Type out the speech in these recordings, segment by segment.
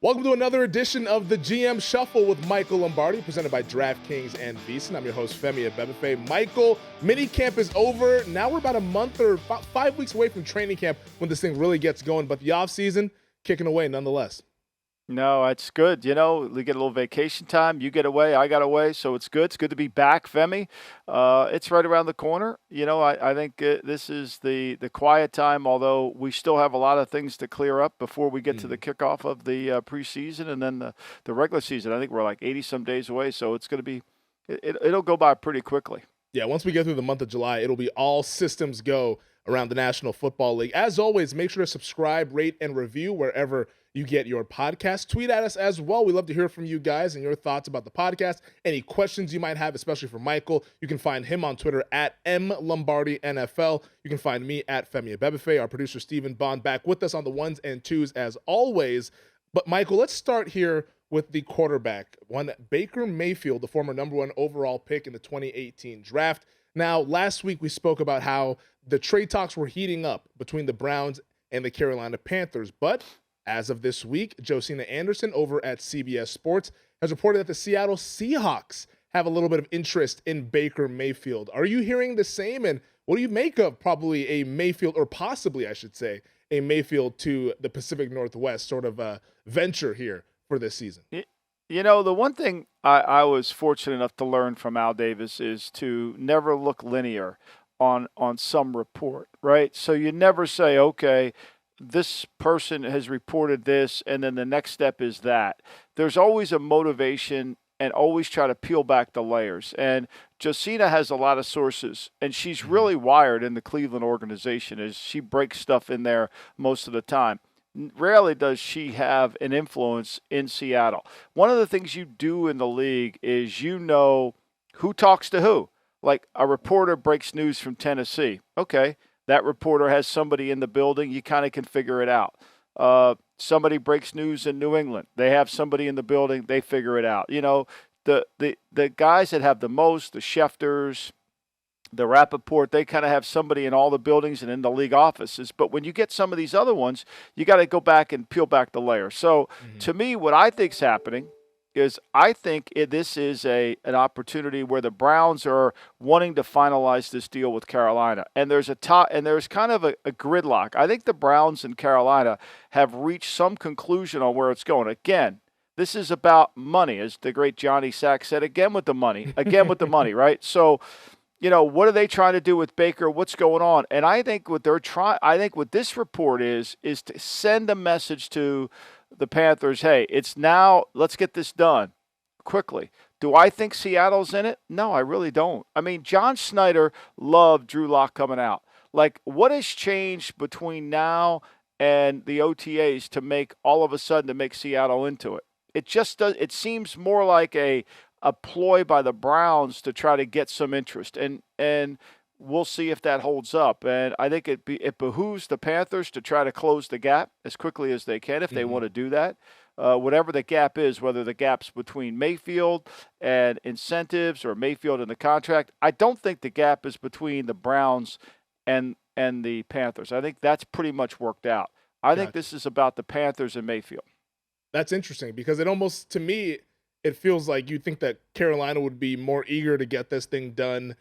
Welcome to another edition of the GM Shuffle with Michael Lombardi, presented by DraftKings and VSiN. I'm your host, Femi and Michael. Michael, minicamp is over. Now we're about a month or about 5 weeks away from training camp when this thing really gets going, but the offseason kicking away nonetheless. No, it's good. You know, we get a little vacation time. You get away, I got away, so it's good. It's good to be back, Femi. It's right around the corner. You know, I think this is the quiet time, although we still have a lot of things to clear up before we get to the kickoff of the preseason and then the regular season. I think we're like 80-some days away, so it's going to be it'll go by pretty quickly. Yeah, once we get through the month of July, it'll be all systems go around the National Football League. As always, make sure to subscribe, rate, and review wherever you get your podcast. Tweet at us as well. We love to hear from you guys and your thoughts about the podcast. Any questions you might have, especially for Michael, you can find him on Twitter at MLombardiNFL. You can find me at Femi and our producer Stephen Bond back with us on the ones and twos as always. But Michael, let's start here with the quarterback, one Baker Mayfield, the former number one overall pick in the 2018 draft. Now, last week we spoke about how the trade talks were heating up between the Browns and the Carolina Panthers, but as of this week, Josina Anderson over at CBS Sports has reported that the Seattle Seahawks have a little bit of interest in Baker Mayfield. Are you hearing the same? And what do you make of probably a Mayfield, or possibly, I should say, a Mayfield to the Pacific Northwest sort of venture here for this season? You know, the one thing I was fortunate enough to learn from Al Davis is to never look linear on some report, right? So you never say, okay, this person has reported this, and then the next step is that. There's always a motivation and always try to peel back the layers. And Josina has a lot of sources, and she's really wired in the Cleveland organization as she breaks stuff in there most of the time. Rarely does she have an influence in Seattle. One of the things you do in the league is you know who talks to who. Like a reporter breaks news from Tennessee. Okay, that reporter has somebody in the building. You kind of can figure it out. Somebody breaks news in New England. They have somebody in the building. They figure it out. You know, the guys that have the most, the Schefters, the Rappaport, they kind of have somebody in all the buildings and in the league offices. But when you get some of these other ones, you got to go back and peel back the layer. So to me, what I think's happening is I think this is an opportunity where the Browns are wanting to finalize this deal with Carolina. And there's kind of a gridlock. I think the Browns and Carolina have reached some conclusion on where it's going. Again, this is about money, as the great Johnny Sack said, again with the money, right? So, you know, what are they trying to do with Baker? What's going on? And I think what this report is to send a message to the Panthers, hey, it's now, let's get this done quickly. Do I think Seattle's in it? No, I really don't. I mean, John Snyder loved Drew Lock coming out. Like, what has changed between now and the OTAs to make all of a sudden to make Seattle into it? It just does. It seems more like a ploy by the Browns to try to get some interest, and we'll see if that holds up. And I think it behooves the Panthers to try to close the gap as quickly as they can if they want to do that. Whatever the gap is, whether the gap's between Mayfield and incentives or Mayfield and the contract, I don't think the gap is between the Browns and the Panthers. I think that's pretty much worked out. I think this is about the Panthers and Mayfield. That's interesting because it almost, to me, it feels like you think that Carolina would be more eager to get this thing done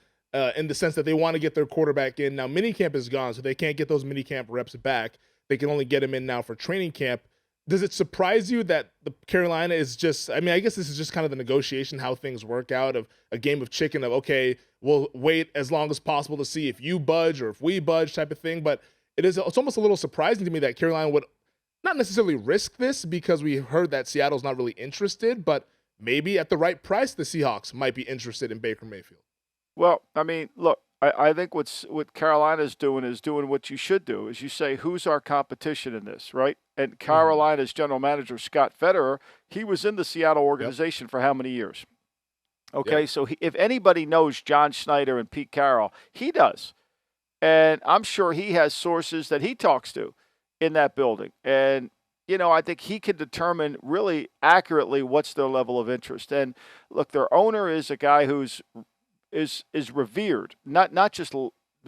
in the sense that they want to get their quarterback in. Now, minicamp is gone, so they can't get those minicamp reps back. They can only get him in now for training camp. Does it surprise you that the Carolina is just, I mean, I guess this is just kind of the negotiation, how things work out, of a game of chicken of, okay, we'll wait as long as possible to see if you budge or if we budge type of thing. But it's almost a little surprising to me that Carolina would not necessarily risk this because we heard that Seattle's not really interested, but maybe at the right price, the Seahawks might be interested in Baker Mayfield. Well, I mean, look, I think what Carolina's doing is doing what you should do, is you say, who's our competition in this, right? And Carolina's general manager, Scott Federer, he was in the Seattle organization for how many years? Okay, so if anybody knows John Schneider and Pete Carroll, he does. And I'm sure he has sources that he talks to in that building. And, you know, I think he can determine really accurately what's their level of interest. And, look, their owner is a guy who's is revered, not just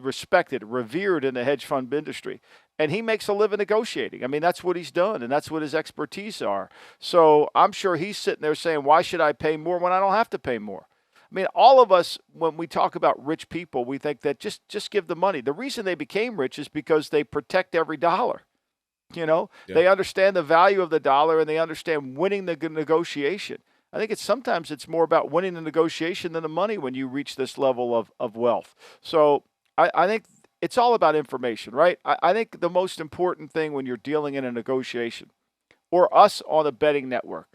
respected, revered in the hedge fund industry. And he makes a living negotiating. I mean, that's what he's done, and that's what his expertise are. So I'm sure he's sitting there saying, why should I pay more when I don't have to pay more? I mean, all of us, when we talk about rich people, we think that just give the money. The reason they became rich is because they protect every dollar. They understand the value of the dollar, and they understand winning the negotiation. I think sometimes it's more about winning the negotiation than the money when you reach this level of wealth. So I think it's all about information, right? I think the most important thing when you're dealing in a negotiation, or us on a betting network,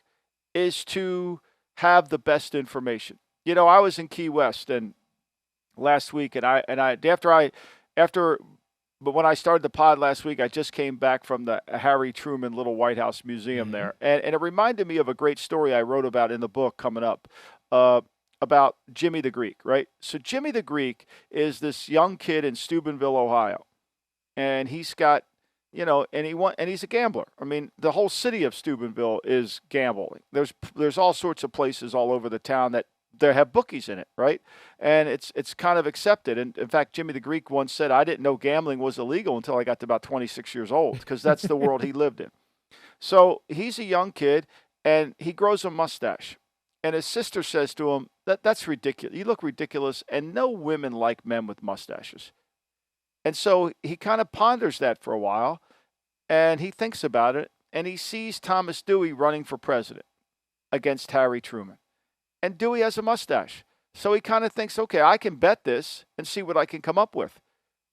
is to have the best information. I was in Key West and last week, but when I started the pod last week, I just came back from the Harry Truman Little White House Museum there. And it reminded me of a great story I wrote about in the book coming up about Jimmy the Greek, right? So Jimmy the Greek is this young kid in Steubenville, Ohio. And he's got, and he's a gambler. I mean, the whole city of Steubenville is gambling. There's all sorts of places all over the town that they have bookies in it, right? And it's kind of accepted. And in fact, Jimmy the Greek once said, I didn't know gambling was illegal until I got to about 26 years old, because that's the world he lived in. So he's a young kid, and he grows a mustache. And his sister says to him, that's ridiculous. You look ridiculous, and no women like men with mustaches. And so he kind of ponders that for a while, and he thinks about it, and he sees Thomas Dewey running for president against Harry Truman. And Dewey has a mustache. So he kind of thinks, okay, I can bet this and see what I can come up with.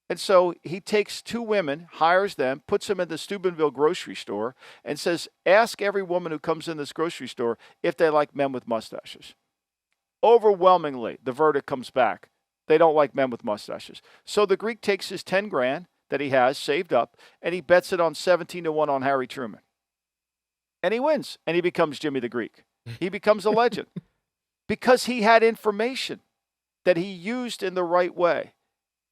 And so he takes two women, hires them, puts them in the Steubenville grocery store, and says, ask every woman who comes in this grocery store if they like men with mustaches. Overwhelmingly, the verdict comes back. They don't like men with mustaches. So the Greek takes his 10 grand that he has saved up, and he bets it on 17-1 on Harry Truman. And he wins, and he becomes Jimmy the Greek. He becomes a legend. Because he had information that he used in the right way.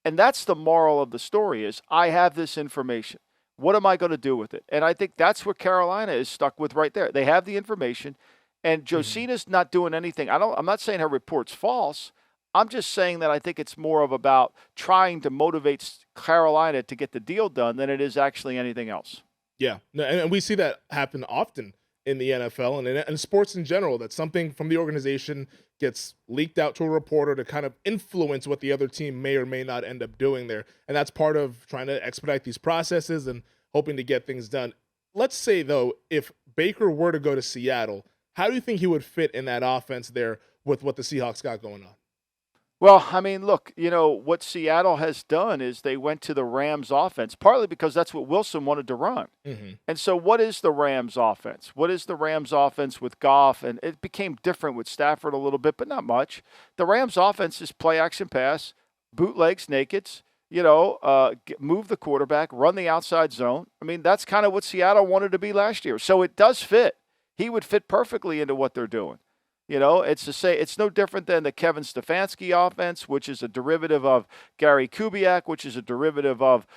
And that's the moral of the story is, I have this information. What am I going to do with it? And I think that's what Carolina is stuck with right there. They have the information, and Josina's not doing anything. I'm not saying her report's false. I'm just saying that I think it's more of about trying to motivate Carolina to get the deal done than it is actually anything else. Yeah, and we see that happen often in the NFL and in sports in general, that something from the organization gets leaked out to a reporter to kind of influence what the other team may or may not end up doing there. And that's part of trying to expedite these processes and hoping to get things done. Let's say, though, if Baker were to go to Seattle, how do you think he would fit in that offense there with what the Seahawks got going on? Well, I mean, look, what Seattle has done is they went to the Rams offense, partly because that's what Wilson wanted to run. Mm-hmm. And so what is the Rams offense? What is the Rams offense with Goff? And it became different with Stafford a little bit, but not much. The Rams offense is play action pass, bootlegs, nakeds, move the quarterback, run the outside zone. I mean, that's kind of what Seattle wanted to be last year. So it does fit. He would fit perfectly into what they're doing. It's no different than the Kevin Stefanski offense, which is a derivative of Gary Kubiak, which is a derivative of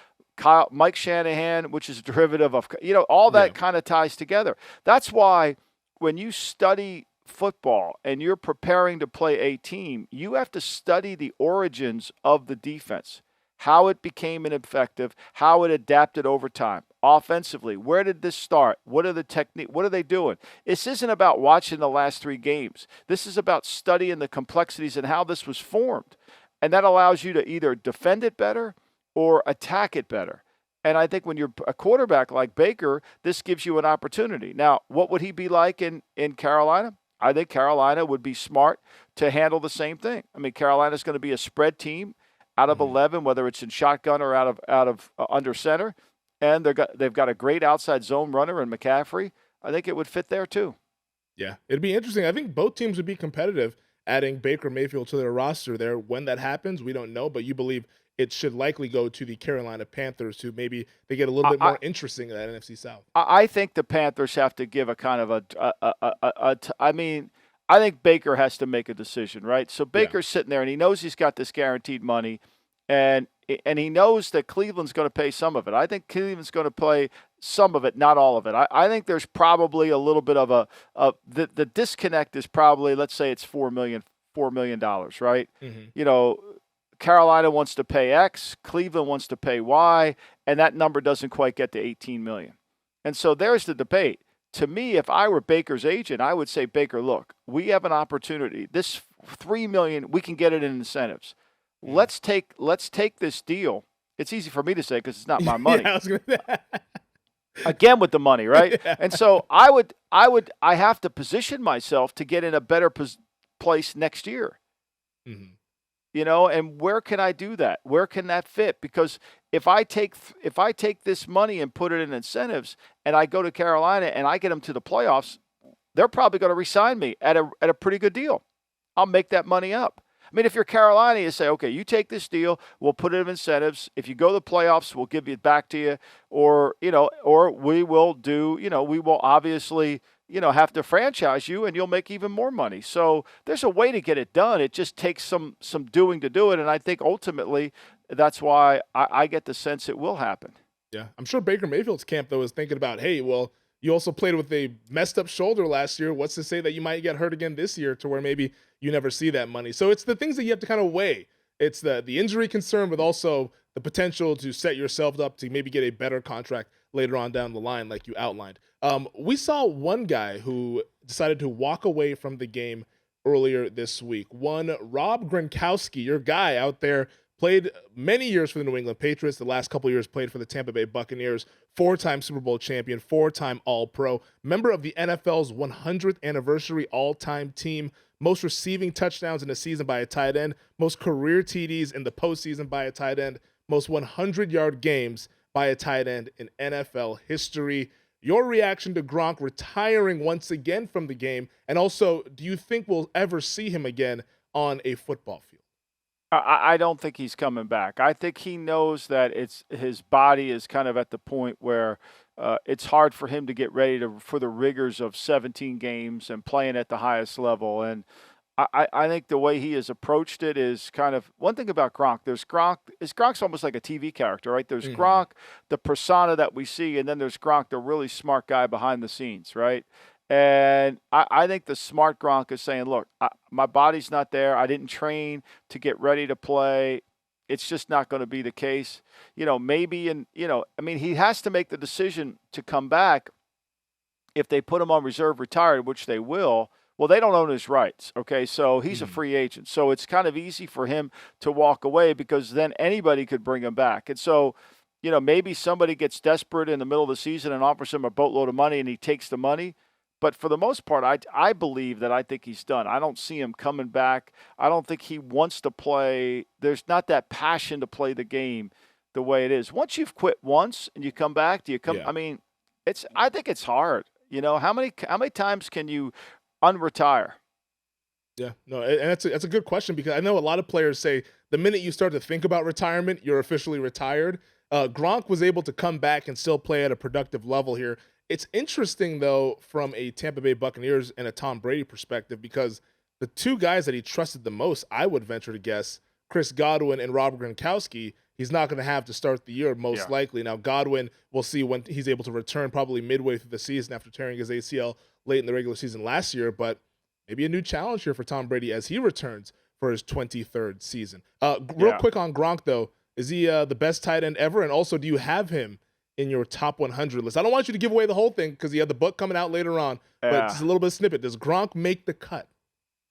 Mike Shanahan, which is a derivative of, all that kind of ties together. That's why when you study football and you're preparing to play a team, you have to study the origins of the defense, how it became ineffective, how it adapted over time. Offensively, where did this start? What are the technique? What are they doing? This isn't about watching the last 3 games. This is about studying the complexities and how this was formed. And that allows you to either defend it better or attack it better. And I think when you're a quarterback like Baker, this gives you an opportunity. Now, what would he be like in Carolina? I think Carolina would be smart to handle the same thing. I mean, Carolina's going to be a spread team out of 11, whether it's in shotgun or out of under center. And they've got a great outside zone runner in McCaffrey. I think it would fit there too. Yeah, it'd be interesting. I think both teams would be competitive adding Baker Mayfield to their roster there. When that happens, we don't know, but you believe it should likely go to the Carolina Panthers, who maybe they get a little bit more interesting in that NFC South. I think the Panthers have to give a kind of I think Baker has to make a decision, right? So Baker's sitting there, and he knows he's got this guaranteed money, and he knows that Cleveland's going to pay some of it. I think Cleveland's going to play some of it, not all of it. I think there's probably a little bit of the disconnect is probably, let's say it's $4 million, right? Mm-hmm. Carolina wants to pay X, Cleveland wants to pay Y, and that number doesn't quite get to $18 million. And so there's the debate. To me, if I were Baker's agent, I would say, Baker, look, we have an opportunity. This $3 million, we can get it in incentives. Let's take this deal. It's easy for me to say because it's not my money. Again with the money, right? Yeah. And so I have to position myself to get in a better place next year. Mm-hmm. And where can I do that? Where can that fit? Because if I take this money and put it in incentives, and I go to Carolina and I get them to the playoffs, they're probably going to re-sign me at a pretty good deal. I'll make that money up. I mean, if you're Carolina, you say, okay, you take this deal, we'll put it in incentives. If you go to the playoffs, we'll give it back to you, or we will do, we will obviously, have to franchise you and you'll make even more money. So there's a way to get it done. It just takes some doing to do it. And I think ultimately that's why I get the sense it will happen. Yeah. I'm sure Baker Mayfield's camp, though, is thinking about, hey, well, you also played with a messed up shoulder last year. What's to say that you might get hurt again this year to where maybe you never see that money? So it's the things that you have to kind of weigh. It's the injury concern, but also the potential to set yourself up to maybe get a better contract later on down the line, like you outlined. We saw one guy who decided to walk away from the game earlier this week. One, Rob Gronkowski, your guy out there, played many years for the New England Patriots. The last couple of years played for the Tampa Bay Buccaneers, 4-time Super Bowl champion, 4-time All-Pro, member of the NFL's 100th anniversary all-time team, most receiving touchdowns in a season by a tight end, most career TDs in the postseason by a tight end, most 100-yard games by a tight end in NFL history. Your reaction to Gronk retiring once again from the game, and also, do you think we'll ever see him again on a football field? I don't think he's coming back. I think he knows that his body is kind of at the point where it's hard for him to get ready for the rigors of 17 games and playing at the highest level. And I think the way he has approached it is kind of one thing about Gronk. Gronk's almost like a TV character, right? There's Gronk, the persona that we see, and then there's Gronk, the really smart guy behind the scenes, right? And I think the smart Gronk is saying, look, my body's not there. I didn't train to get ready to play. It's just not going to be the case. Maybe, he has to make the decision to come back if they put him on reserve retired, which they will. Well, they don't own his rights, okay? So he's a free agent. So it's kind of easy for him to walk away because then anybody could bring him back. And so, maybe somebody gets desperate in the middle of the season and offers him a boatload of money and he takes the money. But for the most part, I believe that I think he's done. I don't see him coming back. I don't think he wants to play. There's not that passion to play the game the way it is. Once you've quit once and you come back, do you come? Yeah. I mean, I think it's hard. How many times can you unretire? Yeah, no, and that's a good question because I know a lot of players say the minute you start to think about retirement, you're officially retired. Gronk was able to come back and still play at a productive level here. It's interesting, though, from a Tampa Bay Buccaneers and a Tom Brady perspective, because the two guys that he trusted the most, I would venture to guess, Chris Godwin and Rob Gronkowski, he's not going to have to start the year most likely. Now, Godwin, we'll see when he's able to return probably midway through the season after tearing his ACL late in the regular season last year, but maybe a new challenge here for Tom Brady as he returns for his 23rd season. Real quick on Gronk, though, is he the best tight end ever? And also, do you have him in your top 100 list? I don't want you to give away the whole thing because you have the book coming out later on, but just a little bit of snippet. Does Gronk make the cut?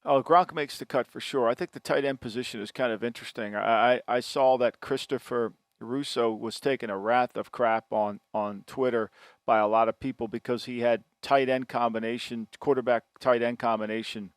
Oh, Gronk makes the cut for sure. I think the tight end position is kind of interesting. I saw that Christopher Russo was taking a wrath of crap on Twitter by a lot of people because he had quarterback tight end combination,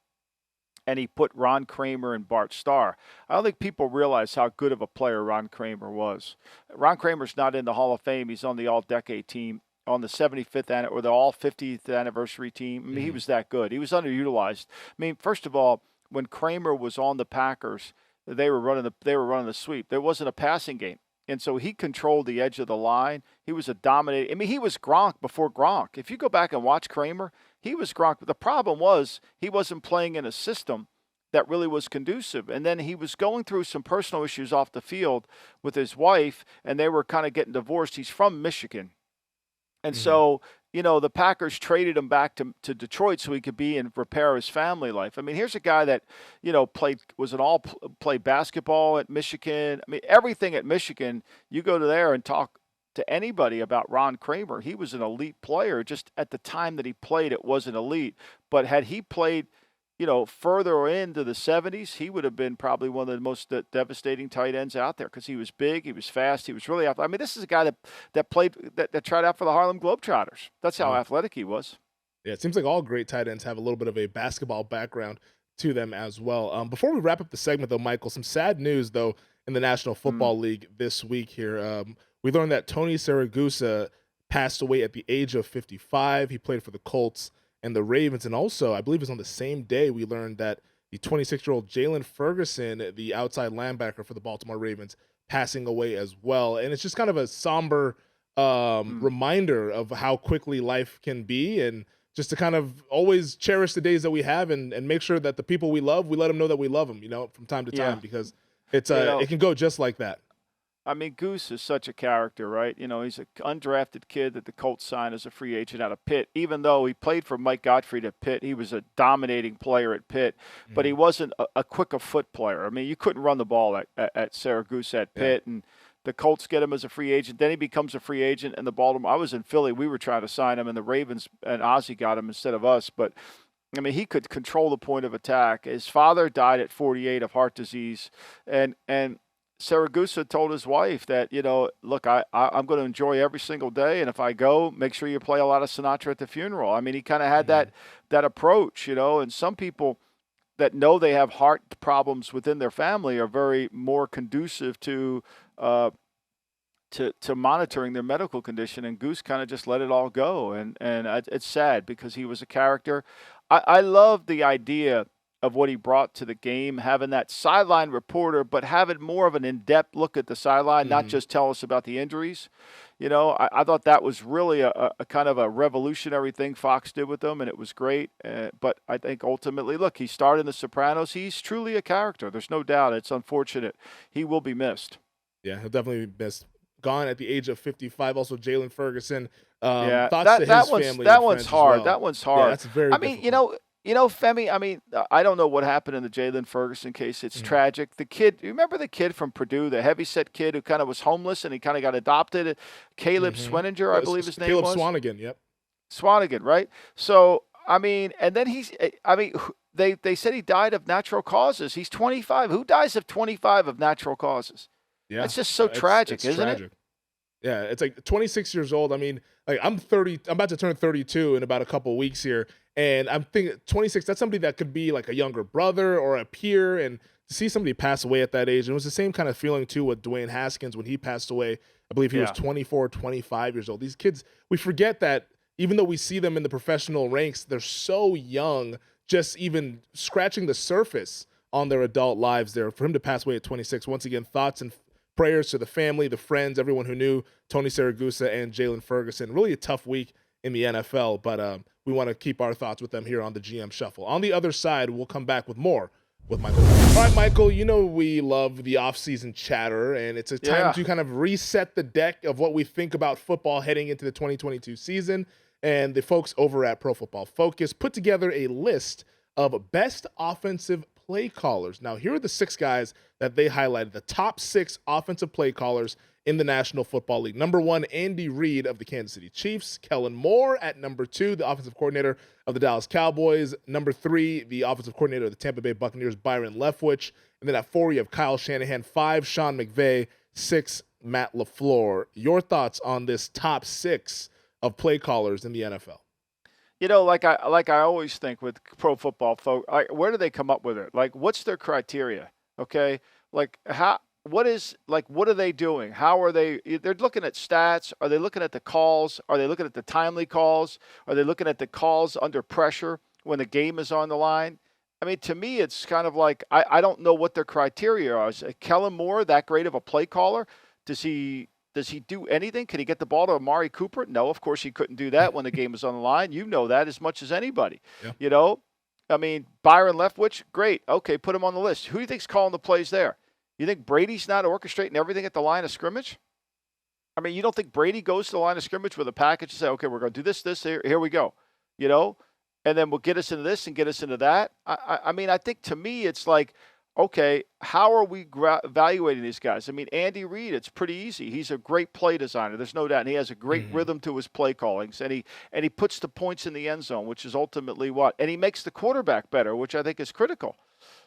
and he put Ron Kramer and Bart Starr. I don't think people realize how good of a player Ron Kramer was. Ron Kramer's not in the Hall of Fame. He's on the All-Decade team, on the 75th or the All-50th anniversary team. I mean, he was that good. He was underutilized. I mean, first of all, when Kramer was on the Packers, they were running the sweep. There wasn't a passing game. And so he controlled the edge of the line. He was a dominating. I mean, he was Gronk before Gronk. If you go back and watch Kramer, he was Gronk. But the problem was he wasn't playing in a system that really was conducive. And then he was going through some personal issues off the field with his wife, and they were kind of getting divorced. He's from Michigan. And so the Packers traded him back to Detroit so he could be and repair his family life. I mean, here's a guy that, played basketball at Michigan. I mean, everything at Michigan. You go to there and talk to anybody about Ron Kramer. He was an elite player. Just at the time that he played, it wasn't elite. But had he played, further into the 70s, he would have been probably one of the most devastating tight ends out there because he was big, he was fast, he was really athletic. I mean, this is a guy that played that tried out for the Harlem Globetrotters. That's how athletic he was. Yeah, it seems like all great tight ends have a little bit of a basketball background to them as well. Before we wrap up the segment, though, Michael, some sad news, though, in the National Football League this week here. We learned that Tony Saguca passed away at the age of 55. He played for the Colts and the Ravens. And also, I believe it was on the same day we learned that the 26-year-old Jalen Ferguson, the outside linebacker for the Baltimore Ravens, passing away as well. And it's just kind of a somber reminder of how quickly life can be, and just to kind of always cherish the days that we have and make sure that the people we love, we let them know that we love them, from time to time, because it's it can go just like that. I mean, Goose is such a character, right? He's an undrafted kid that the Colts signed as a free agent out of Pitt. Even though he played for Mike Gottfried at Pitt, he was a dominating player at Pitt, but he wasn't a quick of foot player. I mean, you couldn't run the ball at Syracuse at Pitt, and the Colts get him as a free agent. Then he becomes a free agent, and I was in Philly. We were trying to sign him, and the Ravens and Ozzie got him instead of us. But, I mean, he could control the point of attack. His father died at 48 of heart disease, and Saguca told his wife that, look, I'm going to enjoy every single day, and if I go, make sure you play a lot of Sinatra at the funeral. I mean, he kind of had that approach, and some people that know they have heart problems within their family are very more conducive to monitoring their medical condition, and Goose kind of just let it all go, and it's sad because he was a character. I love the idea of what he brought to the game, having that sideline reporter, but having more of an in-depth look at the sideline, not just tell us about the injuries. I thought that was really a kind of a revolutionary thing Fox did with them, and it was great. But I think ultimately, look, he starred in The Sopranos. He's truly a character. There's no doubt. It's unfortunate. He will be missed. Yeah, he'll definitely be missed. Gone at the age of 55. Also, Jalen Ferguson. Thoughts to his family. That one's hard. That one's hard. Yeah, that's very difficult. Femi, I mean, I don't know what happened in the Jalen Ferguson case. It's tragic. The kid, you remember the kid from Purdue, the heavyset kid who kind of was homeless and he kind of got adopted? Caleb Sweninger, I believe his name was. Caleb Swanigan, yep. Swanigan, right? So, I mean, and then they said he died of natural causes. He's 25. Who dies of 25 of natural causes? Yeah. It's just so tragic, isn't it? Yeah, it's like 26 years old. I mean, like I'm about to turn 32 in about a couple of weeks here. And I'm thinking 26, that's somebody that could be like a younger brother or a peer. And to see somebody pass away at that age, and it was the same kind of feeling too with Dwayne Haskins when he passed away. I believe he was 24, 25 years old. These kids, we forget that even though we see them in the professional ranks, they're so young, just even scratching the surface on their adult lives there. For him to pass away at 26, once again, thoughts and prayers to the family, the friends, everyone who knew Tony Saguca and Jalen Ferguson. Really a tough week in the NFL, but we want to keep our thoughts with them here on the GM Shuffle. On the other side, we'll come back with more with Michael. All right, Michael, we love the offseason chatter, and it's a time to kind of reset the deck of what we think about football heading into the 2022 season. And the folks over at Pro Football Focus put together a list of best offensive play callers. Now, here are the 6 guys that they highlighted, the top 6 offensive play callers in the National Football League. Number 1, Andy Reid of the Kansas City Chiefs. Kellen Moore at number 2, the offensive coordinator of the Dallas Cowboys. Number 3, the offensive coordinator of the Tampa Bay Buccaneers, Byron Leftwich. And then at 4, you have Kyle Shanahan. 5, Sean McVay. 6, Matt LaFleur. Your thoughts on this top 6 of play callers in the NFL? Like I always think with Pro Football Focus, where do they come up with it? Like, what's their criteria? Okay, like what are they doing? How are they? They're looking at stats. Are they looking at the calls? Are they looking at the timely calls? Are they looking at the calls under pressure when the game is on the line? I mean, to me, it's kind of like I don't know what their criteria are. Is Kellen Moore that great of a play caller? Does he do anything? Can he get the ball to Amari Cooper? No, of course he couldn't do that when the game was on the line. You know that as much as anybody. Yeah. I mean, Byron Leftwich, great. Okay, put him on the list. Who do you think's calling the plays there? You think Brady's not orchestrating everything at the line of scrimmage? I mean, you don't think Brady goes to the line of scrimmage with a package and say, okay, we're going to do this, here we go, and then we'll get us into this and get us into that. I mean, I think to me, it's like, okay, how are we evaluating these guys? I mean, Andy Reid, it's pretty easy. He's a great play designer. There's no doubt. And he has a great rhythm to his play callings. And he puts the points in the end zone, which is ultimately what? And he makes the quarterback better, which I think is critical.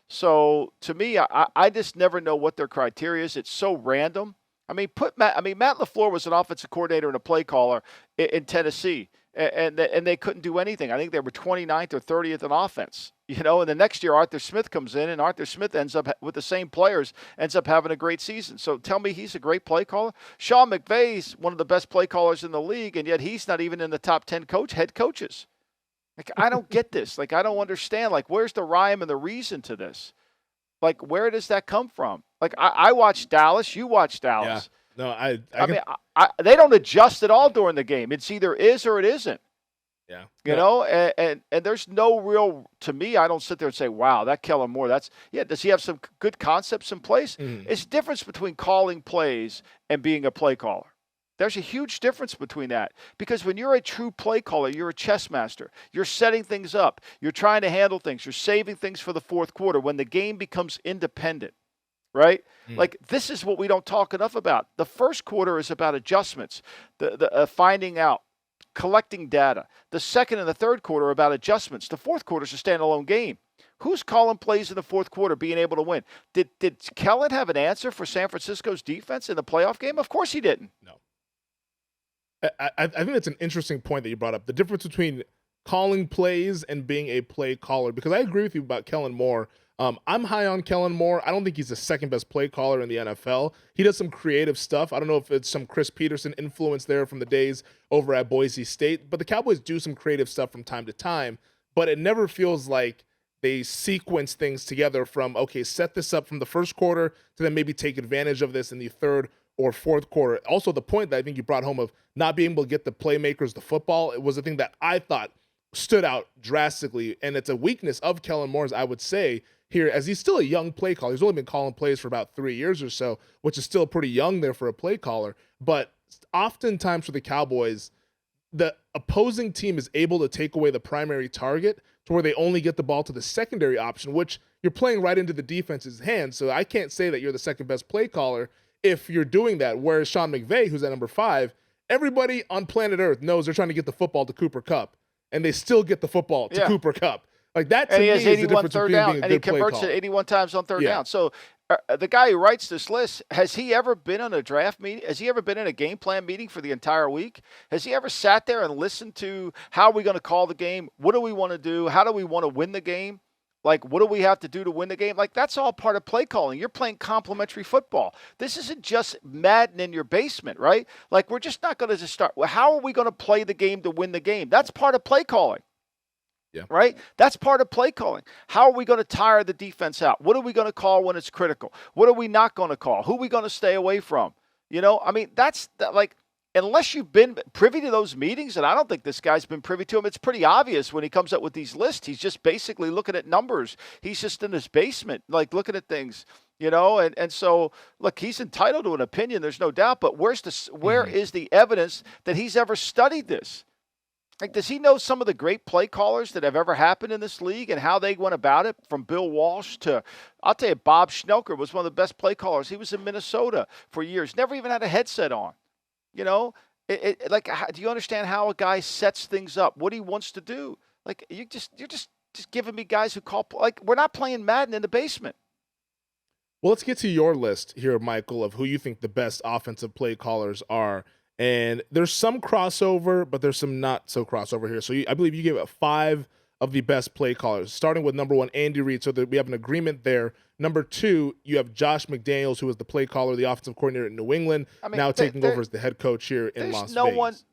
So to me, I just never know what their criteria is. It's so random. I mean, Matt LaFleur was an offensive coordinator and a play caller in Tennessee. And they couldn't do anything. I think they were 29th or 30th in offense, and the next year Arthur Smith comes in, and Arthur Smith ends up with the same players, ends up having a great season. So tell me he's a great play caller? Sean McVay's one of the best play callers in the league, and yet he's not even in the top 10 head coaches. Like, I don't get this. Like, I don't understand. Like, where's the rhyme and the reason to this? Like, where does that come from? Like, I watch Dallas. You watch Dallas. Yeah. No, I mean, they don't adjust at all during the game. It's either is or it isn't. Yeah. You know, and there's no real, to me, I don't sit there and say, wow, that Kellen Moore, does he have some good concepts in place? It's difference between calling plays and being a play caller. There's a huge difference between that, because when you're a true play caller, you're a chess master. You're setting things up. You're trying to handle things. You're saving things for the fourth quarter when the game becomes independent. Right? Like, this is what we don't talk enough about. The first quarter is about adjustments, the finding out, collecting data. The second and the third quarter are about adjustments. The fourth quarter is a standalone game. Who's calling plays in the fourth quarter, being able to win? Did Kellen have an answer for San Francisco's defense in the playoff game? Of course he didn't. No. I think that's an interesting point that you brought up. The difference between calling plays and being a play caller, because I agree with you about Kellen Moore. I'm high on Kellen Moore. I don't think he's the second best play caller in the NFL. He does some creative stuff. I don't know if it's some Chris Peterson influence there from the days over at Boise State, but the Cowboys do some creative stuff from time to time, but it never feels like they sequence things together from, okay, set this up from the first quarter to then maybe take advantage of this in the third or fourth quarter. Also, the point that I think you brought home of not being able to get the playmakers the football, it was a thing that I thought stood out drastically, and it's a weakness of Kellen Moore's, I would say, here, as he's still a young play caller. He's only been calling plays for about 3 years or so, which is still pretty young there for a play caller. But oftentimes for the Cowboys, the opposing team is able to take away the primary target to where they only get the ball to the secondary option, which you're playing right into the defense's hands. So I can't say that you're the second best play caller if you're doing that. Whereas Sean McVay, who's at number 5, everybody on planet Earth knows they're trying to get the football to Cooper Kupp, and they still get the football to Cooper Kupp. Like, that to me is the difference between being a good play caller. And he converts it 81 times on third down. So the guy who writes this list, has he ever been on a draft meeting? Has he ever been in a game plan meeting for the entire week? Has he ever sat there and listened to how are we going to call the game? What do we want to do? How do we want to win the game? Like, what do we have to do to win the game? Like, that's all part of play calling. You're playing complementary football. This isn't just Madden in your basement, right? Like, we're just not going to just start. Well, how are we going to play the game to win the game? That's part of play calling. Yeah. Right? That's part of play calling. How are we going to tire the defense out? What are we going to call when it's critical? What are we not going to call? Who are we going to stay away from? I mean, that's like, unless you've been privy to those meetings, and I don't think this guy's been privy to them, it's pretty obvious when he comes up with these lists. He's just basically looking at numbers. He's just in his basement, like, looking at things, and so, look, he's entitled to an opinion, there's no doubt, but where is the evidence that he's ever studied this? Like, does he know some of the great play callers that have ever happened in this league and how they went about it, from Bill Walsh to, I'll tell you, Bob Schnelker was one of the best play callers. He was in Minnesota for years, never even had a headset on. Do you understand how a guy sets things up, what he wants to do? Like, you're just giving me guys who call, like, we're not playing Madden in the basement. Well, let's get to your list here, Michael, of who you think the best offensive play callers are. And there's some crossover, but there's some not so crossover here. So I believe you gave it 5 of the best play callers, starting with number 1, Andy Reid, so that we have an agreement there. Number 2, you have Josh McDaniels, who was the play caller, the offensive coordinator in New England, now taking over as the head coach here in Las Vegas.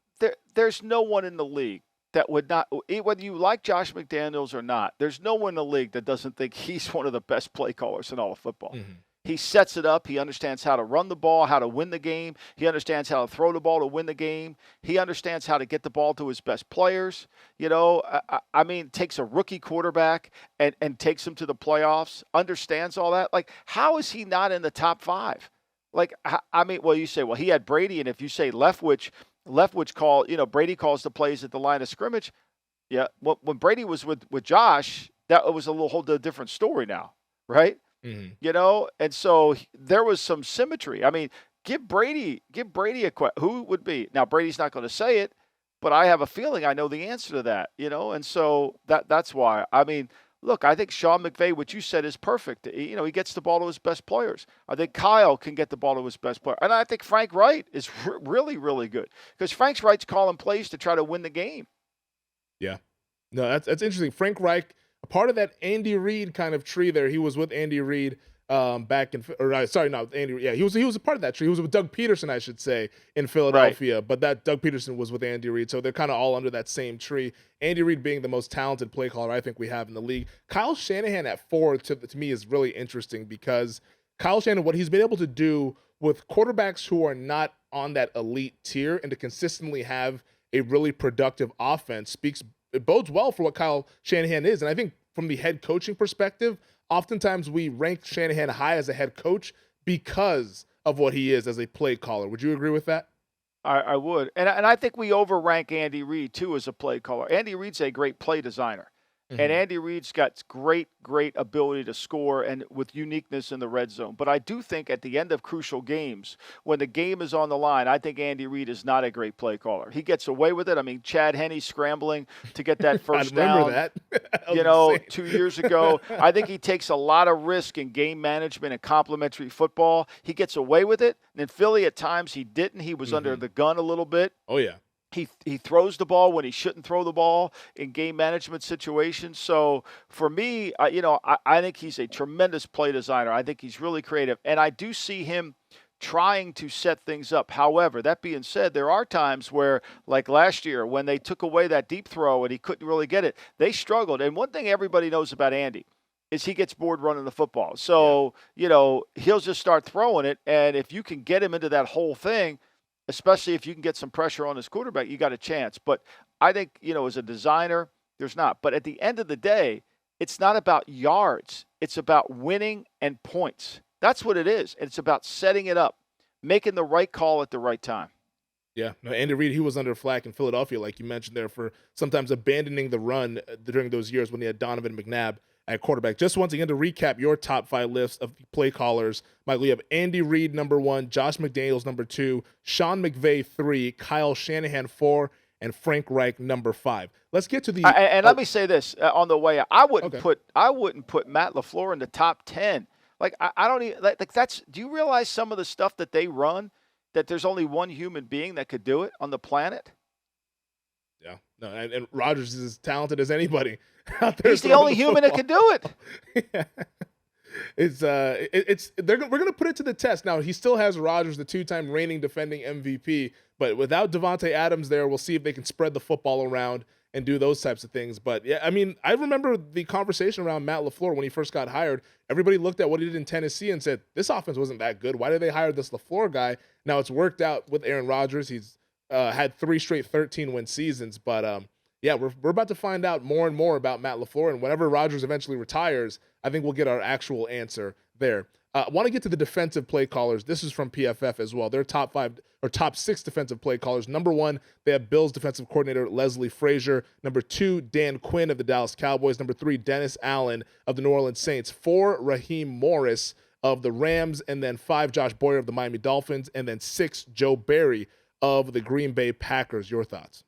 There's no one in the league that would not, whether you like Josh McDaniels or not, there's no one in the league that doesn't think he's one of the best play callers in all of football. Mm-hmm. He sets it up. He understands how to run the ball, how to win the game. He understands how to throw the ball to win the game. He understands how to get the ball to his best players. I mean, takes a rookie quarterback and takes him to the playoffs, understands all that. Like, how is he not in the top 5? Like, I mean, well, you say, well, he had Brady, and if you say Leftwich Brady calls the plays at the line of scrimmage. Yeah, when Brady was with Josh, that was a whole different story now, right? Mm-hmm. And so there was some symmetry. I mean, give Brady a question. Who would be? Now, Brady's not going to say it, but I have a feeling I know the answer to that, and so that's why. I mean, look, I think Sean McVay, what you said is perfect. He gets the ball to his best players. I think Kyle can get the ball to his best player. And I think Frank Wright is really, really good because Frank Wright's calling plays to try to win the game. Yeah. No, that's interesting. Frank Reich, a part of that Andy Reid kind of tree there. He was with Andy Reid back in, or sorry, not Andy. Yeah, he was a part of that tree. He was with Doug Peterson, I should say, in Philadelphia. Right. But that Doug Peterson was with Andy Reid, so they're kind of all under that same tree. Andy Reid being the most talented play caller I think we have in the league. Kyle Shanahan at 4 to me is really interesting because Kyle Shanahan, what he's been able to do with quarterbacks who are not on that elite tier and to consistently have a really productive offense it bodes well for what Kyle Shanahan is. And I think from the head coaching perspective, oftentimes we rank Shanahan high as a head coach because of what he is as a play caller. Would you agree with that? I would. And I think we overrank Andy Reid, too, as a play caller. Andy Reid's a great play designer. Mm-hmm. And Andy Reid's got great ability to score and with uniqueness in the red zone. But I do think at the end of crucial games, when the game is on the line, I think Andy Reid is not a great play caller. He gets away with it. I mean, Chad Henne scrambling to get that first down. I remember that. 2 years ago. I think he takes a lot of risk in game management and complementary football. He gets away with it. And in Philly, at times, he didn't. He was under the gun a little bit. Oh, yeah. He throws the ball when he shouldn't throw the ball in game management situations. So for me, I think he's a tremendous play designer. I think he's really creative. And I do see him trying to set things up. However, that being said, there are times where, like last year, when they took away that deep throw and he couldn't really get it, they struggled. And one thing everybody knows about Andy is he gets bored running the football. So, he'll just start throwing it. And if you can get him into that whole thing, especially if you can get some pressure on his quarterback, you got a chance. But I think, as a designer, there's not. But at the end of the day, it's not about yards. It's about winning and points. That's what it is. It's about setting it up, making the right call at the right time. Yeah. No, Andy Reid, he was under flack in Philadelphia, like you mentioned there, for sometimes abandoning the run during those years when he had Donovan McNabb at quarterback. Just once again to recap your top 5 lists of play callers, Michael, you have Andy Reid number 1, Josh McDaniels number 2, Sean McVay 3, Kyle Shanahan 4, and Frank Reich number 5. Let's get to the let me say this on the way. I wouldn't put Matt LaFleur in the top 10. Like I don't even like that's. Do you realize some of the stuff that they run? That there's only one human being that could do it on the planet. Yeah, no, and Rodgers is as talented as anybody out there. He's the only human that can do it. Yeah. We're gonna put it to the test. Now he still has Rodgers, the 2-time reigning defending MVP, but without Devontae Adams there, we'll see if they can spread the football around and do those types of things. But yeah, I mean, I remember the conversation around Matt LaFleur when he first got hired. Everybody looked at what he did in Tennessee and said, this offense wasn't that good. Why did they hire this LaFleur guy? Now it's worked out with Aaron Rodgers. He's had 3 straight 13-win seasons. But yeah, we're about to find out more and more about Matt LaFleur. And whenever Rodgers eventually retires, I think we'll get our actual answer there. I want to get to the defensive play callers. This is from PFF as well. Their top 6 defensive play callers. Number 1, they have Bills defensive coordinator Leslie Frazier. Number 2, Dan Quinn of the Dallas Cowboys. Number 3, Dennis Allen of the New Orleans Saints. 4, Raheem Morris of the Rams. And then 5, Josh Boyer of the Miami Dolphins. And then 6, Joe Barry of the Green Bay Packers. Your thoughts?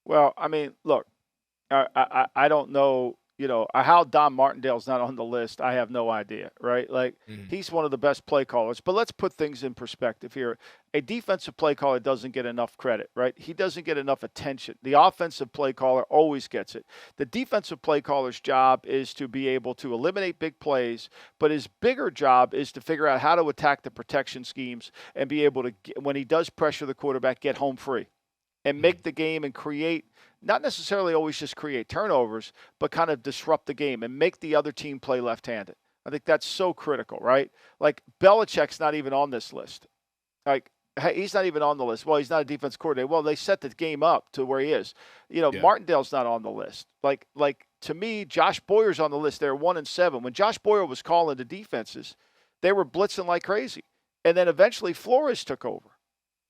Well, I mean, look, I don't know. How Don Martindale's not on the list, I have no idea, right? Like, he's one of the best play callers. But let's put things in perspective here. A defensive play caller doesn't get enough credit, right? He doesn't get enough attention. The offensive play caller always gets it. The defensive play caller's job is to be able to eliminate big plays, but his bigger job is to figure out how to attack the protection schemes and be able to, when he does pressure the quarterback, get home free and make the game and create, not necessarily always just create turnovers, but kind of disrupt the game and make the other team play left-handed. I think that's so critical, right? Like, Belichick's not even on this list. Like, he's not even on the list. Well, he's not a defense coordinator. Well, they set the game up to where he is. Martindale's not on the list. Like to me, Josh Boyer's on the list. They're 1-7. When Josh Boyer was calling the defenses, they were blitzing like crazy. And then eventually Flores took over.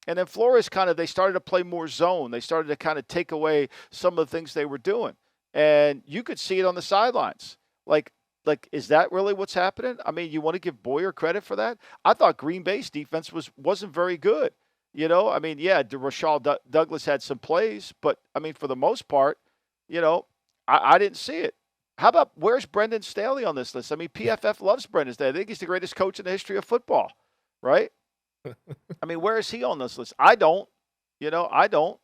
And then Flores they started to play more zone. They started to kind of take away some of the things they were doing. And you could see it on the sidelines. Like, is that really what's happening? I mean, you want to give Boyer credit for that? I thought Green Bay's defense wasn't very good. I mean, yeah, Rashad Douglas had some plays, but I mean, for the most part, I didn't see it. How about where's Brendan Staley on this list? I mean, PFF loves Brendan Staley. I think he's the greatest coach in the history of football, right? I mean, where is he on this list? I don't. I don't.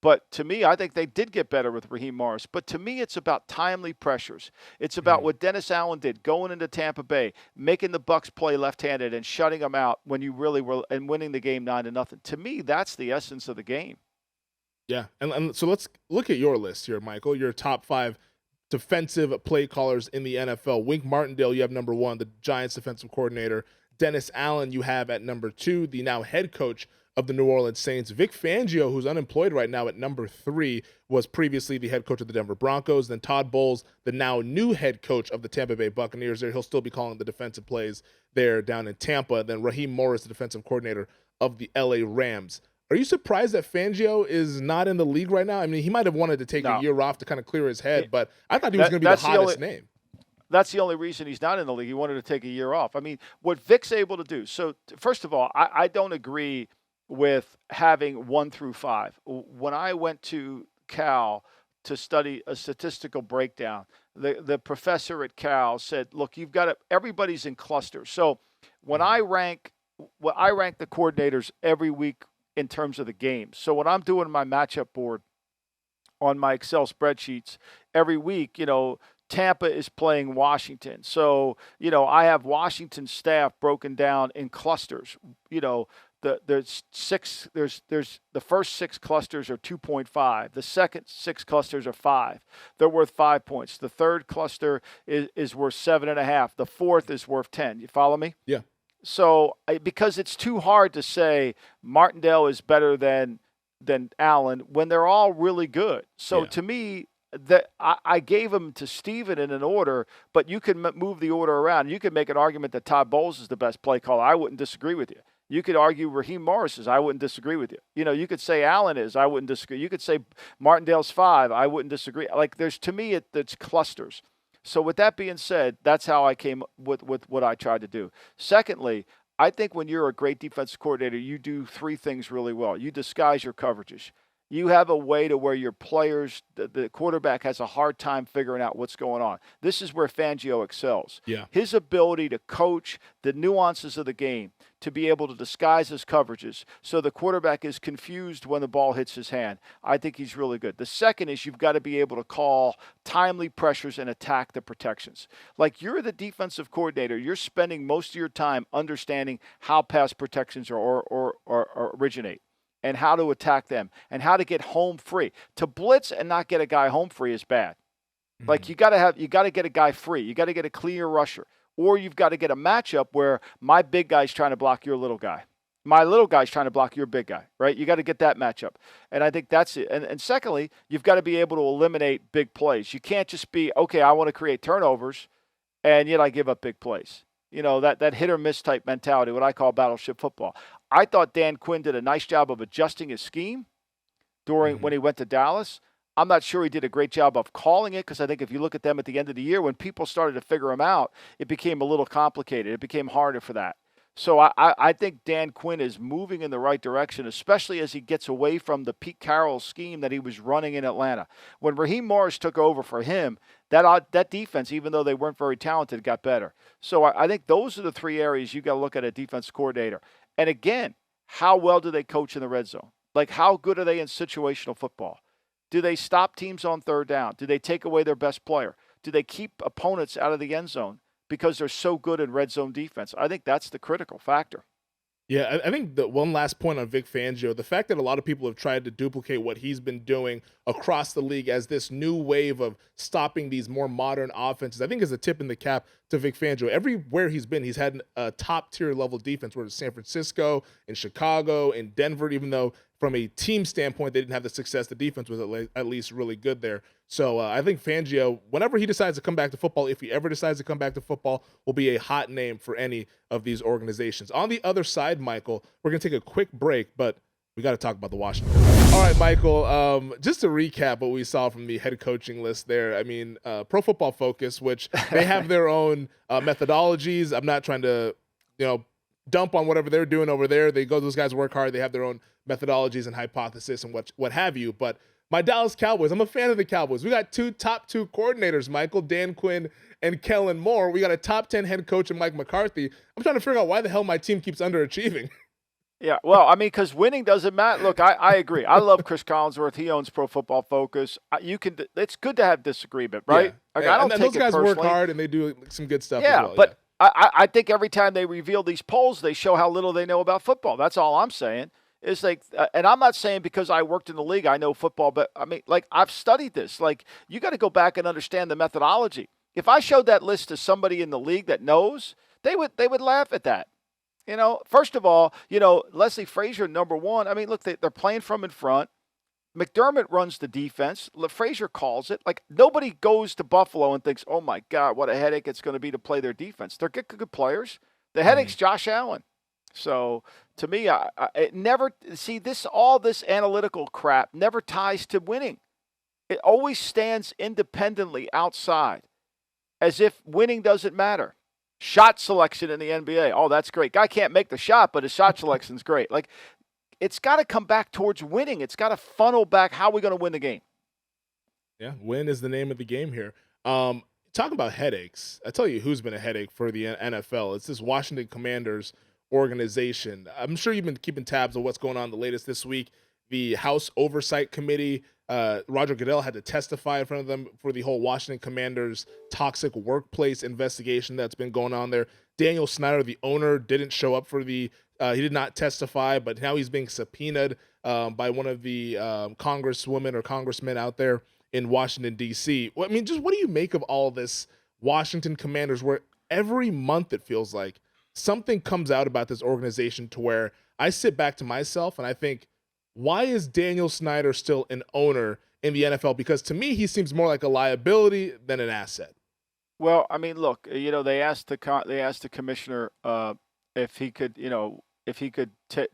But to me, I think they did get better with Raheem Morris. But to me, it's about timely pressures. It's about what Dennis Allen did, going into Tampa Bay, making the Bucs play left-handed and shutting them out when you really were, and winning the game 9-0. To me, that's the essence of the game. Yeah, and so let's look at your list here, Michael. Your top 5 defensive play callers in the NFL. Wink Martindale, you have number 1, the Giants defensive coordinator. Dennis Allen, you have at number 2, the now head coach of the New Orleans Saints. Vic Fangio, who's unemployed right now, at number 3, was previously the head coach of the Denver Broncos. Then Todd Bowles, the now new head coach of the Tampa Bay Buccaneers. There, he'll still be calling the defensive plays there down in Tampa. Then Raheem Morris, the defensive coordinator of the LA Rams. Are you surprised that Fangio is not in the league right now? I mean, he might have wanted to take a year off to kind of clear his head, but I thought he was going to be the hottest name. That's the only reason he's not in the league. He wanted to take a year off. I mean, what Vic's able to do. So, first of all, I don't agree with having 1 through 5. When I went to Cal to study a statistical breakdown, the professor at Cal said, look, everybody's in clusters. So when I rank the coordinators every week in terms of the games. So when I'm doing my matchup board on my Excel spreadsheets every week, Tampa is playing Washington. So, I have Washington's staff broken down in clusters. There's the first 6 clusters are 2.5. The second 6 clusters are 5. They're worth 5 points. The third cluster is worth 7.5. The fourth is worth 10. You follow me? Yeah. So because it's too hard to say Martindale is better than Allen when they're all really good. So to me, that I gave them to Steven in an order, but you can move the order around. You could make an argument that Todd Bowles is the best play caller. I wouldn't disagree with you. You could argue Raheem Morris is. I wouldn't disagree with you. You could say Allen is. I wouldn't disagree. You could say Martindale's 5. I wouldn't disagree. Like to me, it's clusters. So with that being said, that's how I came with what I tried to do. Secondly, I think when you're a great defensive coordinator, you do 3 things really well. You disguise your coverages. You have a way to where your players, the quarterback has a hard time figuring out what's going on. This is where Fangio excels. Yeah. His ability to coach the nuances of the game, to be able to disguise his coverages so the quarterback is confused when the ball hits his hand. I think he's really good. The second is you've got to be able to call timely pressures and attack the protections. Like you're the defensive coordinator. You're spending most of your time understanding how pass protections or originate, and how to attack them, and how to get home free. To blitz and not get a guy home free is bad. Mm-hmm. Like you got to get a guy free. You got to get a clear rusher, or you've got to get a matchup where my big guy's trying to block your little guy. My little guy's trying to block your big guy, right? You got to get that matchup. And I think that's it. And secondly, you've got to be able to eliminate big plays. You can't just be, okay, I want to create turnovers, and yet I give up big plays. That hit or miss type mentality, what I call battleship football. I thought Dan Quinn did a nice job of adjusting his scheme when he went to Dallas. I'm not sure he did a great job of calling it, because I think if you look at them at the end of the year, when people started to figure them out, it became a little complicated. It became harder for that. So I think Dan Quinn is moving in the right direction, especially as he gets away from the Pete Carroll scheme that he was running in Atlanta. When Raheem Morris took over for him, that defense, even though they weren't very talented, got better. So I think those are the 3 areas you got to look at a defense coordinator. And again, how well do they coach in the red zone? Like, how good are they in situational football? Do they stop teams on third down? Do they take away their best player? Do they keep opponents out of the end zone because they're so good in red zone defense? I think that's the critical factor. Yeah, I think the one last point on Vic Fangio, the fact that a lot of people have tried to duplicate what he's been doing across the league as this new wave of stopping these more modern offenses, I think is a tip in the cap to Vic Fangio. Everywhere he's been, he's had a top-tier level defense, whether it's San Francisco, in Chicago, in Denver, even though from a team standpoint they didn't have the success, the defense was at least really good there. So I think Fangio, whenever he decides to come back to football, if he ever decides to come back to football, will be a hot name for any of these organizations. On the other side, Michael, we're going to take a quick break, but we got to talk about the Washington. All right, Michael, just to recap what we saw from the head coaching list there, I mean, Pro Football Focus, which they have their own methodologies. I'm not trying to, dump on whatever they're doing over there. Those guys work hard. They have their own methodologies and hypothesis and what have you. But my Dallas Cowboys, I'm a fan of the Cowboys. We got top two coordinators, Michael, Dan Quinn and Kellen Moore. We got a top 10 head coach in Mike McCarthy. I'm trying to figure out why the hell my team keeps underachieving. Yeah, well, I mean, because winning doesn't matter. Look, I agree. I love Chris Collinsworth. He owns Pro Football Focus. It's good to have disagreement, right? Yeah, I don't and take those guys personally. work hard and they do some good stuff. Yeah, as well. but I think every time they reveal these polls, they show how little they know about football. That's all I'm saying. It's like, and I'm not saying because I worked in the league I know football, but I mean, like, I've studied this. Like, you got to go back and understand the methodology. If I showed that list to somebody in the league that knows, they would laugh at that. First of all, Leslie Frazier, number one. I mean, look, they're playing from in front. McDermott runs the defense. Frazier calls it. Like, nobody goes to Buffalo and thinks, oh, my God, what a headache it's going to be to play their defense. They're good players. The headache's Josh Allen. So, to me, it never – see, all this analytical crap never ties to winning. It always stands independently outside as if winning doesn't matter. Shot selection in the NBA. Oh, that's great. Guy can't make the shot, but his shot selection's great. Like, it's got to come back towards winning. It's got to funnel back. How are we going to win the game? Yeah, win is the name of the game here. Talk about headaches. I tell you who's been a headache for the NFL. It's this Washington Commanders organization. I'm sure you've been keeping tabs on what's going on the latest this week. The House Oversight Committee, Roger Goodell had to testify in front of them for the whole Washington Commanders toxic workplace investigation that's been going on there. Daniel Snyder, the owner, didn't show up for he did not testify, but now he's being subpoenaed by one of the congresswomen or congressmen out there in Washington, D.C. I mean, just what do you make of all this Washington Commanders where every month it feels like something comes out about this organization to where I sit back to myself and I think, why is Daniel Snyder still an owner in the NFL? Because to me, he seems more like a liability than an asset. Well, I mean, look, they asked the commissioner if he could,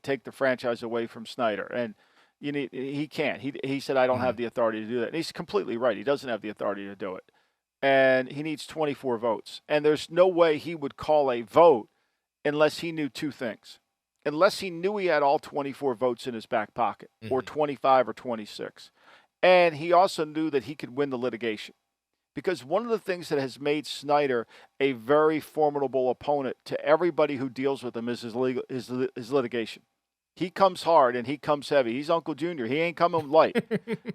take the franchise away from Snyder, and he can't. He said, I don't have the authority to do that. And he's completely right. He doesn't have the authority to do it, and he needs 24 votes. And there's no way he would call a vote unless he knew two things. Unless he knew he had all 24 votes in his back pocket, or 25 or 26. And he also knew that he could win the litigation. Because one of the things that has made Snyder a very formidable opponent to everybody who deals with him is his litigation. He comes hard and he comes heavy. He's Uncle Junior. He ain't coming light.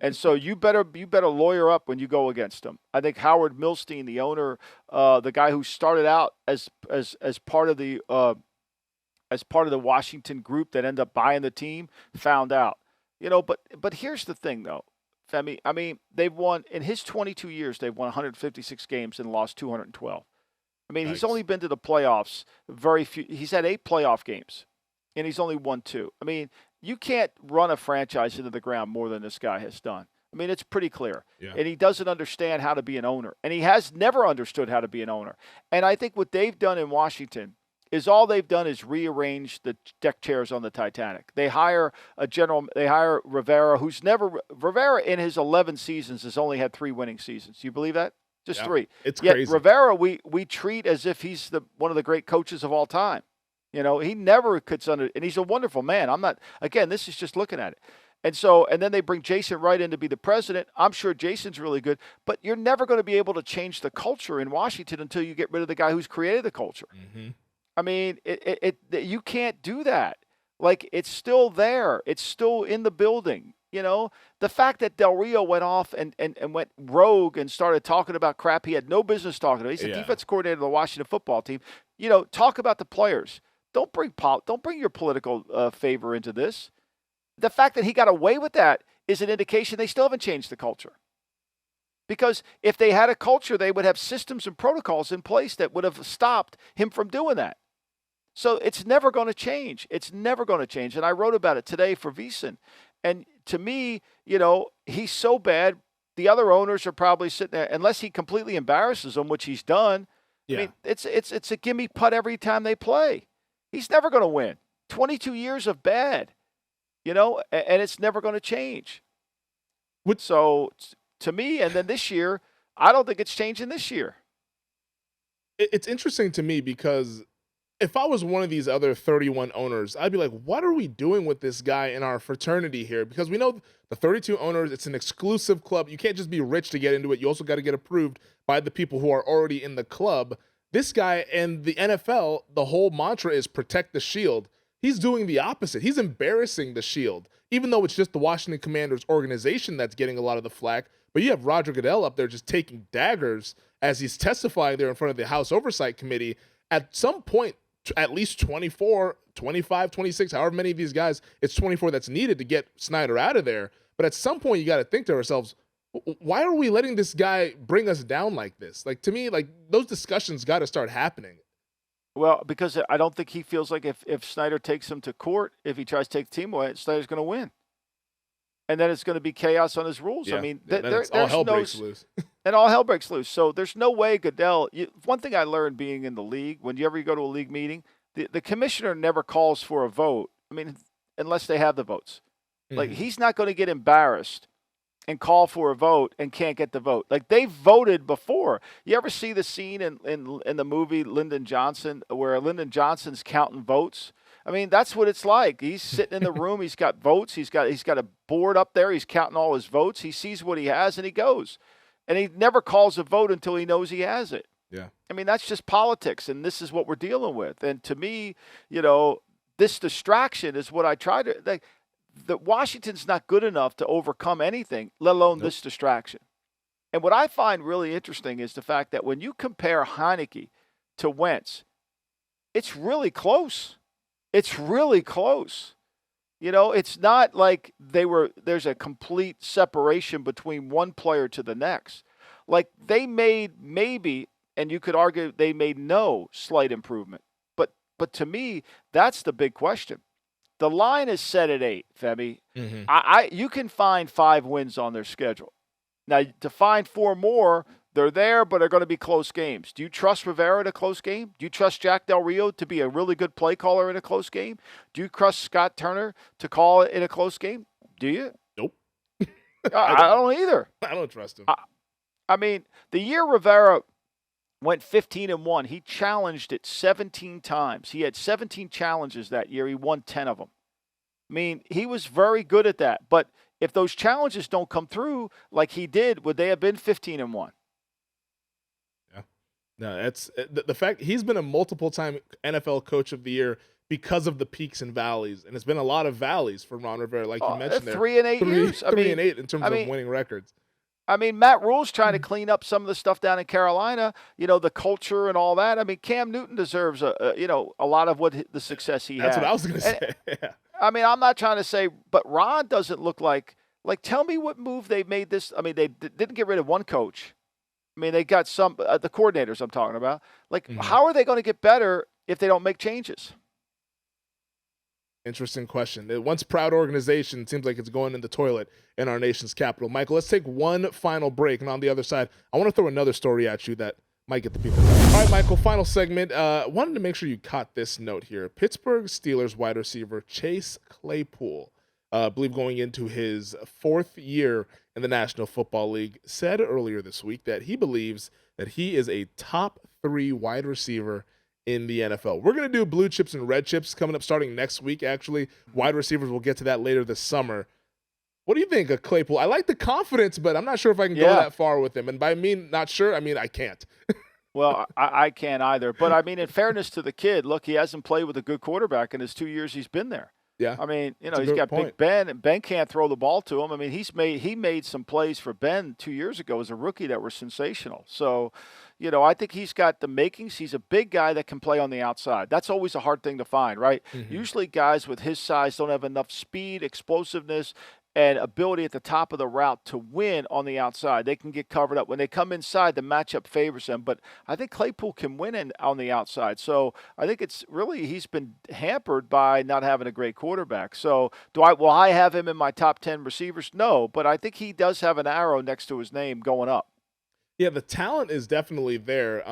And so you better lawyer up when you go against him. I think Howard Milstein, the owner, the guy who started out as part of the Washington group that ended up buying the team, found out. But here's the thing, though, Femi. I mean, they've won, in his 22 years, they've won 156 games and lost 212. I mean, He's only been to the playoffs very few. He's had 8 playoff games, and he's only won 2. I mean, you can't run a franchise into the ground more than this guy has done. I mean, it's pretty clear. Yeah. And he doesn't understand how to be an owner. And he has never understood how to be an owner. And I think what they've done in Washington is all they've done is rearrange the deck chairs on the Titanic. They hire Rivera, Rivera in his 11 seasons has only had 3 winning seasons. Do you believe that? Just 3. It's Yet crazy. Rivera, we treat as if he's one of the great coaches of all time. He never cuts under, and he's a wonderful man. This is just looking at it. And then they bring Jason Wright in to be the president. I'm sure Jason's really good, but you're never going to be able to change the culture in Washington until you get rid of the guy who's created the culture. Mm-hmm. I mean, you can't do that. Like, it's still there. It's still in the building. The fact that Del Rio went off and went rogue and started talking about crap he had no business talking about. He's the defense coordinator of the Washington football team. Talk about the players. Don't bring your political favor into this. The fact that he got away with that is an indication they still haven't changed the culture. Because if they had a culture, they would have systems and protocols in place that would have stopped him from doing that. So it's never going to change. It's never going to change. And I wrote about it today for VSiN. And to me, he's so bad, the other owners are probably sitting there, unless he completely embarrasses them, which he's done. Yeah. I mean, it's a gimme putt every time they play. He's never going to win. 22 years of bad, and it's never going to change. So to me, and then this year, I don't think it's changing this year. It's interesting to me because if I was one of these other 31 owners, I'd be like, what are we doing with this guy in our fraternity here? Because we know the 32 owners, it's an exclusive club. You can't just be rich to get into it. You also got to get approved by the people who are already in the club. This guy and the NFL, the whole mantra is protect the shield. He's doing the opposite. He's embarrassing the shield, even though it's just the Washington Commanders organization that's getting a lot of the flack. But you have Roger Goodell up there just taking daggers as he's testifying there in front of the House Oversight Committee. At some point, at least 24, 25, 26, however many of these guys, it's 24 that's needed to get Snyder out of there. But at some point, you got to think to ourselves, why are we letting this guy bring us down like this? Like, to me, like, those discussions got to start happening. Well, because I don't think he feels like if Snyder takes him to court, if he tries to take the team away, Snyder's going to win. And then it's going to be chaos on his rules. Yeah. I mean, there's all hell breaks loose. And all hell breaks loose. So there's no way Goodell. One thing I learned being in the league, when you ever go to a league meeting, the commissioner never calls for a vote. I mean, unless they have the votes. Like, he's not going to get embarrassed and call for a vote and can't get the vote. Like, they voted before. You ever see the scene in the movie Lyndon Johnson where Lyndon Johnson's counting votes? I mean, that's what it's like. He's sitting in the room. He's got votes. He's got a board up there. He's counting all his votes. He sees what he has, and he goes. And he never calls a vote until he knows he has it. Yeah. I mean, that's just politics, and this is what we're dealing with. And to me, this distraction is what I try to like. The Washington's not good enough to overcome anything, let alone this distraction. And what I find really interesting is the fact that when you compare Heineke to Wentz, it's really close. It's really close. It's not like there's a complete separation between one player to the next. Like, they made maybe, and you could argue they made no slight improvement. But to me, that's the big question. The line is set at 8, Femi. You can find 5 wins on their schedule. Now, to find 4 more, they're there, but they're going to be close games. Do you trust Rivera in a close game? Do you trust Jack Del Rio to be a really good play caller in a close game? Do you trust Scott Turner to call it in a close game? Do you? Nope. I don't either. I don't trust him. I mean, the year Rivera went 15-1, he challenged it 17 times. He had 17 challenges that year. He won 10 of them. I mean, he was very good at that. But if those challenges don't come through like he did, would they have been 15-1? Yeah. No, that's the fact. He's been a multiple-time NFL Coach of the Year because of the peaks and valleys, and it's been a lot of valleys for Ron Rivera, like you mentioned there. 3 and 8 years. 3 and 8 in terms of winning records. I mean, Matt Rule's trying to clean up some of the stuff down in Carolina, the culture and all that. I mean, Cam Newton deserves a lot of the success he had. That's what I was going to say. Yeah. I mean, I'm not trying to say, but Ron doesn't look like tell me what move they made this. I mean, they didn't get rid of one coach. I mean, they got some, the coordinators I'm talking about. How are they going to get better if they don't make changes? Interesting question. The once proud organization seems like it's going in the toilet in our nation's capital. Michael, let's take one final break, and on the other side, I want to throw another story at you that might get the people. All right, Michael, final segment. Wanted to make sure you caught this note here. Pittsburgh Steelers wide receiver Chase Claypool, I believe going into his 4th year in the National Football League, said earlier this week that he believes that he is a top 3 wide receiver in the NFL. We're going to do blue chips and red chips coming up starting next week, actually. Wide receivers, we'll get to that later this summer. What do you think of Claypool? I like the confidence, but I'm not sure if I can go that far with him. And by not sure, I mean I can't. Well, I can't either. But, I mean, in fairness to the kid, look, he hasn't played with a good quarterback in his 2 years he's been there. Yeah. I mean, he's got Big Ben, and Ben can't throw the ball to him. I mean, he made some plays for Ben 2 years ago as a rookie that were sensational. So, I think he's got the makings. He's a big guy that can play on the outside. That's always a hard thing to find, right? Usually guys with his size don't have enough speed, explosiveness, and ability at the top of the route to win on the outside. They can get covered up. When they come inside, the matchup favors them. But I think Claypool can win on the outside. So I think it's really he's been hampered by not having a great quarterback. So will I have him in my top 10 receivers? No, but I think he does have an arrow next to his name going up. Yeah, the talent is definitely there.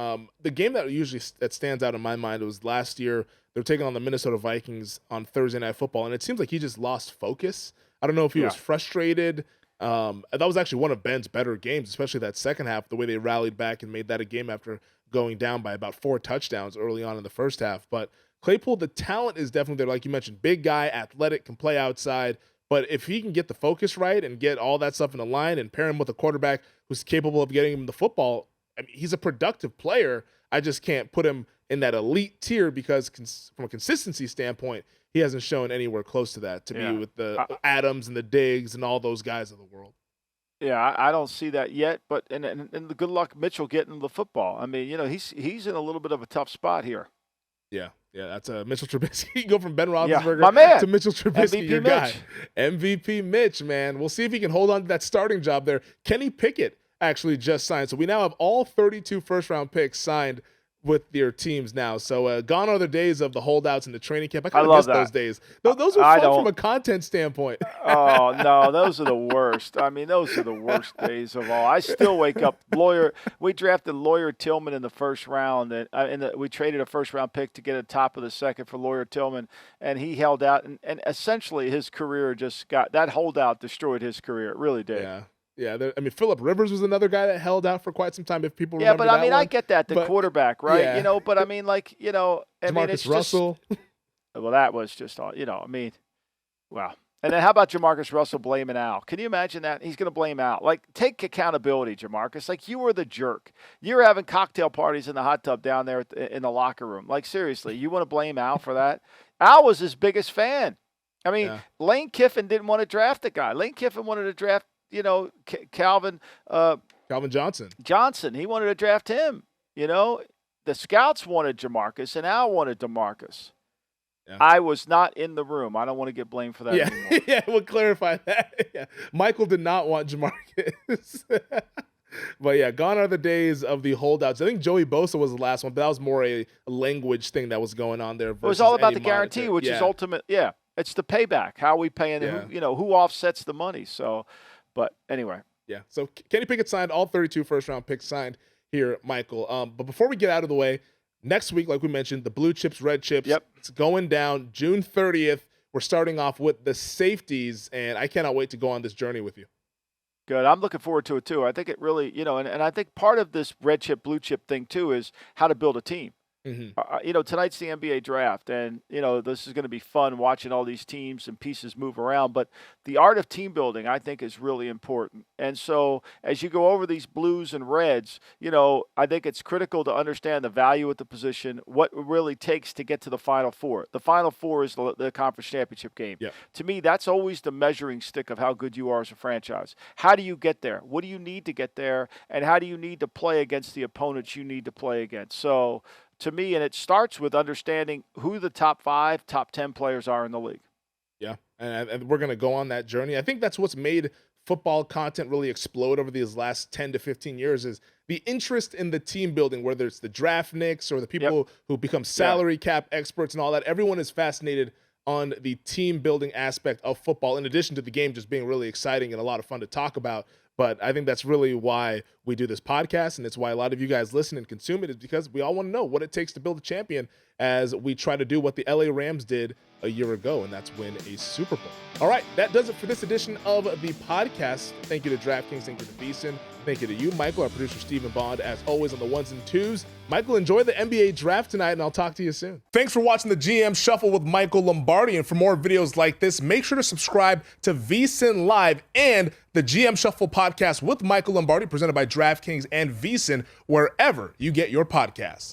The game that stands out in my mind was last year. They were taking on the Minnesota Vikings on Thursday Night Football, and it seems like he just lost focus. I don't know if he was frustrated. That was actually one of Ben's better games, especially that second half, the way they rallied back and made that a game after going down by about 4 touchdowns early on in the first half. But Claypool, the talent is definitely there. Like you mentioned, big guy, athletic, can play outside. But if he can get the focus right and get all that stuff in a line and pair him with a quarterback who's capable of getting him the football, I mean, he's a productive player. I just can't put him in that elite tier because from a consistency standpoint, he hasn't shown anywhere close to that to me with the Adams and the Diggs and all those guys of the world. Yeah, I don't see that yet. But and the good luck Mitchell getting the football. I mean, he's in a little bit of a tough spot here. Yeah, that's Mitchell Trubisky. You go from Ben Roethlisberger my man. to Mitchell Trubisky, MVP your Mitch. guy. MVP Mitch, man. We'll see if he can hold on to that starting job there. Kenny Pickett actually just signed. So we now have all 32 first-round picks signed with their teams now. So gone are the days of the holdouts in the training camp. I kind of miss those days. Those were fun from a content standpoint. Oh, no, those are the worst. I mean, those are the worst days of all. I still wake up. We drafted Lawyer Tillman in the first round, and we traded a first-round pick to get a top of the second for Lawyer Tillman, and he held out, and essentially his career that holdout destroyed his career. It really did. Yeah, I mean, Phillip Rivers was another guy that held out for quite some time, if people remember that. Yeah, but I mean, one. I get that, quarterback, right? Yeah. But I mean, Jamarcus Russell. Well, that was just, wow. And then how about Jamarcus Russell blaming Al? Can you imagine that? He's going to blame Al. Like, take accountability, Jamarcus. Like, you were the jerk. You were having cocktail parties in the hot tub down there in the locker room. Like, seriously, you want to blame Al for that? Al was his biggest fan. I mean, Lane Kiffin didn't want to draft the guy. Lane Kiffin wanted to draft Calvin Johnson. He wanted to draft him. The scouts wanted Jamarcus, and Al wanted DeMarcus. Yeah. I was not in the room. I don't want to get blamed for that anymore. Yeah, we'll clarify that. Yeah. Michael did not want Jamarcus. But yeah, gone are the days of the holdouts. I think Joey Bosa was the last one, but that was more a language thing that was going on there. It was all about the guarantee, which is ultimate. Yeah, it's the payback. How are we paying? Who offsets the money? So. But anyway. Yeah. So Kenny Pickett signed, all 32 first-round picks signed here, Michael. But before we get out of the way, next week, like we mentioned, the blue chips, red chips, it's going down June 30th. We're starting off with the safeties, and I cannot wait to go on this journey with you. Good. I'm looking forward to it, too. I think it really, and I think part of this red chip, blue chip thing, too, is how to build a team. Mm-hmm. Tonight's the NBA draft, and, this is going to be fun watching all these teams and pieces move around. But the art of team building, I think, is really important. And so as you go over these blues and reds, I think it's critical to understand the value at the position, what it really takes to get to the Final Four. The Final Four is the conference championship game. Yep. To me, that's always the measuring stick of how good you are as a franchise. How do you get there? What do you need to get there? And how do you need to play against the opponents you need to play against? So, to me, and it starts with understanding who the top 5, top 10 players are in the league. Yeah, and we're going to go on that journey. I think that's what's made football content really explode over these last 10 to 15 years is the interest in the team building, whether it's the draft nicks or the people who become salary cap experts and all that. Everyone is fascinated on the team building aspect of football, in addition to the game just being really exciting and a lot of fun to talk about. But I think that's really why we do this podcast, and it's why a lot of you guys listen and consume it, is because we all want to know what it takes to build a champion as we try to do what the LA Rams did a year ago, and that's win a Super Bowl. All right, that does it for this edition of the podcast. Thank you to DraftKings, thank you to VSiN, thank you to you, Michael, our producer, Stephen Bond, as always on the ones and twos. Michael, enjoy the NBA draft tonight, and I'll talk to you soon. Thanks for watching the GM Shuffle with Michael Lombardi, and for more videos like this, make sure to subscribe to VSiN Live and the GM Shuffle podcast with Michael Lombardi, presented by DraftKings and VSiN, wherever you get your podcasts.